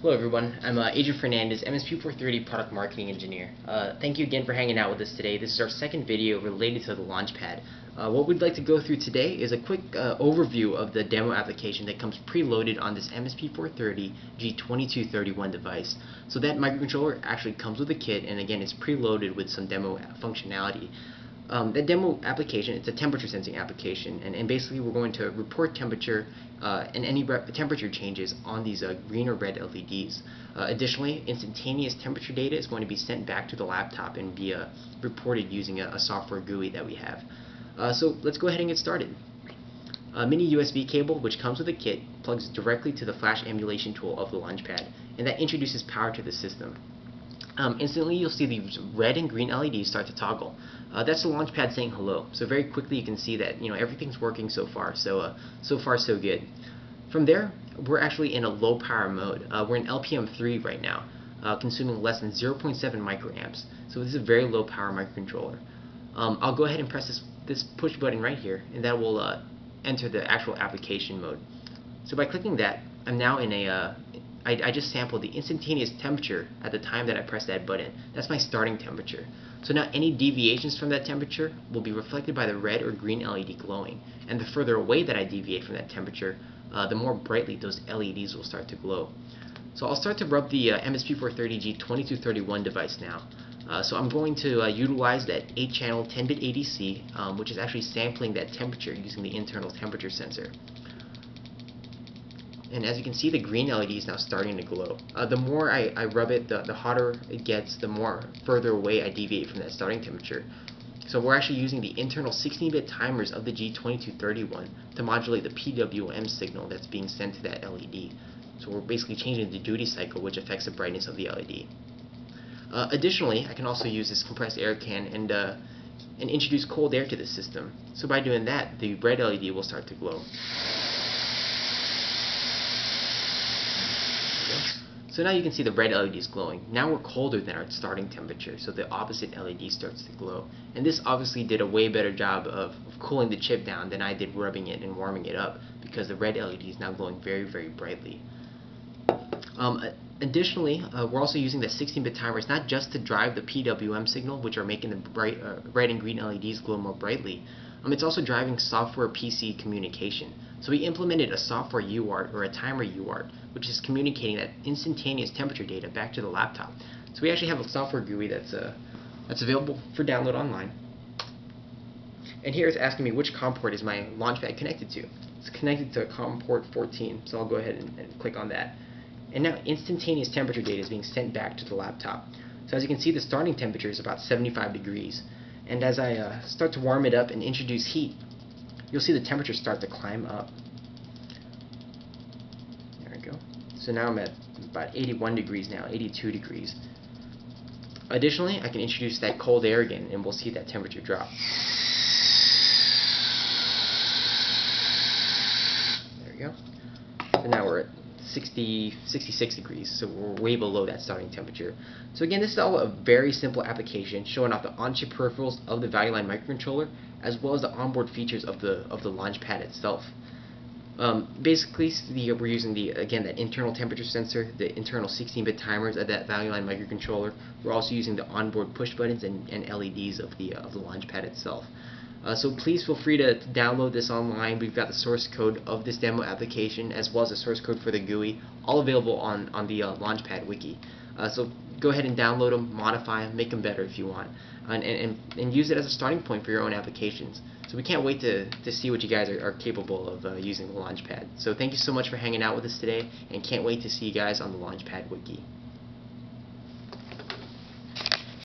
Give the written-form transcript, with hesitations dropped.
Hello everyone, I'm Adrian Fernandez, MSP430 Product Marketing Engineer. Thank you again for hanging out with us today. This is our second video related to the LaunchPad. What we'd like to go through today is a quick overview of the demo application that comes preloaded on this MSP430 G2231 device. So that microcontroller actually comes with a kit, and again it's preloaded with some demo functionality. That demo application, it's a temperature sensing application, and basically we're going to report temperature and any temperature changes on these green or red LEDs. Additionally, instantaneous temperature data is going to be sent back to the laptop and be reported using a software GUI that we have. So let's go ahead and get started. A mini USB cable, which comes with a kit, plugs directly to the flash emulation tool of the LaunchPad, and that introduces power to the system. Instantly you'll see the red and green LEDs start to toggle. That's the LaunchPad saying hello. So very quickly you can see that everything's working so far. So far so good. From there, we're actually in a low power mode. We're in LPM3 right now, consuming less than 0.7 microamps. So this is a very low power microcontroller. I'll go ahead and press this push button right here, and that will enter the actual application mode. So by clicking that, I'm now in a I just sampled the instantaneous temperature at the time that I pressed that button. That's my starting temperature. So now any deviations from that temperature will be reflected by the red or green LED glowing. And the further away that I deviate from that temperature, the more brightly those LEDs will start to glow. So I'll start to rub the MSP430 G2231 device now. So I'm going to utilize that 8-channel 10-bit ADC, which is actually sampling that temperature using the internal temperature sensor. And as you can see, the green LED is now starting to glow. The more I rub it, the hotter it gets, the more further away I deviate from that starting temperature. So we're actually using the internal 16-bit timers of the G2231 to modulate the PWM signal that's being sent to that LED. So we're basically changing the duty cycle, which affects the brightness of the LED. Additionally, I can also use this compressed air can and introduce cold air to the system. So by doing that, the red LED will start to glow. So now you can see the red LED is glowing. Now we're colder than our starting temperature, so the opposite LED starts to glow. And this obviously did a way better job of cooling the chip down than I did rubbing it and warming it up, because the red LED is now glowing very, very brightly. Additionally, we're also using the 16-bit timers not just to drive the PWM signal, which are making the red and green LEDs glow more brightly. It's also driving software PC communication. So we implemented a software UART, or a timer UART, which is communicating that instantaneous temperature data back to the laptop. So we actually have a software GUI that's available for download online. And here it's asking me which COM port is my LaunchPad connected to. It's connected to COM port 14, so I'll go ahead and click on that. And now instantaneous temperature data is being sent back to the laptop. So as you can see, the starting temperature is about 75 degrees. And as I start to warm it up and introduce heat, you'll see the temperature start to climb up. There we go. So now I'm at about 81 degrees now, 82 degrees. Additionally, I can introduce that cold air again, and we'll see that temperature drop. There we go. So now we're at 66 degrees, so we're way below that starting temperature. So again, this is all a very simple application showing off the on-chip peripherals of the Value Line microcontroller, as well as the onboard features of the LaunchPad itself. Basically, we're using that internal temperature sensor, the internal 16-bit timers of that Value Line microcontroller. We're also using the onboard push buttons and LEDs of the LaunchPad itself. So please feel free to download this online. We've got the source code of this demo application, as well as the source code for the GUI, all available on the LaunchPad wiki. So go ahead and download them, modify them, make them better if you want, and use it as a starting point for your own applications. So we can't wait to see what you guys are capable of using the LaunchPad. So thank you so much for hanging out with us today, and can't wait to see you guys on the LaunchPad wiki.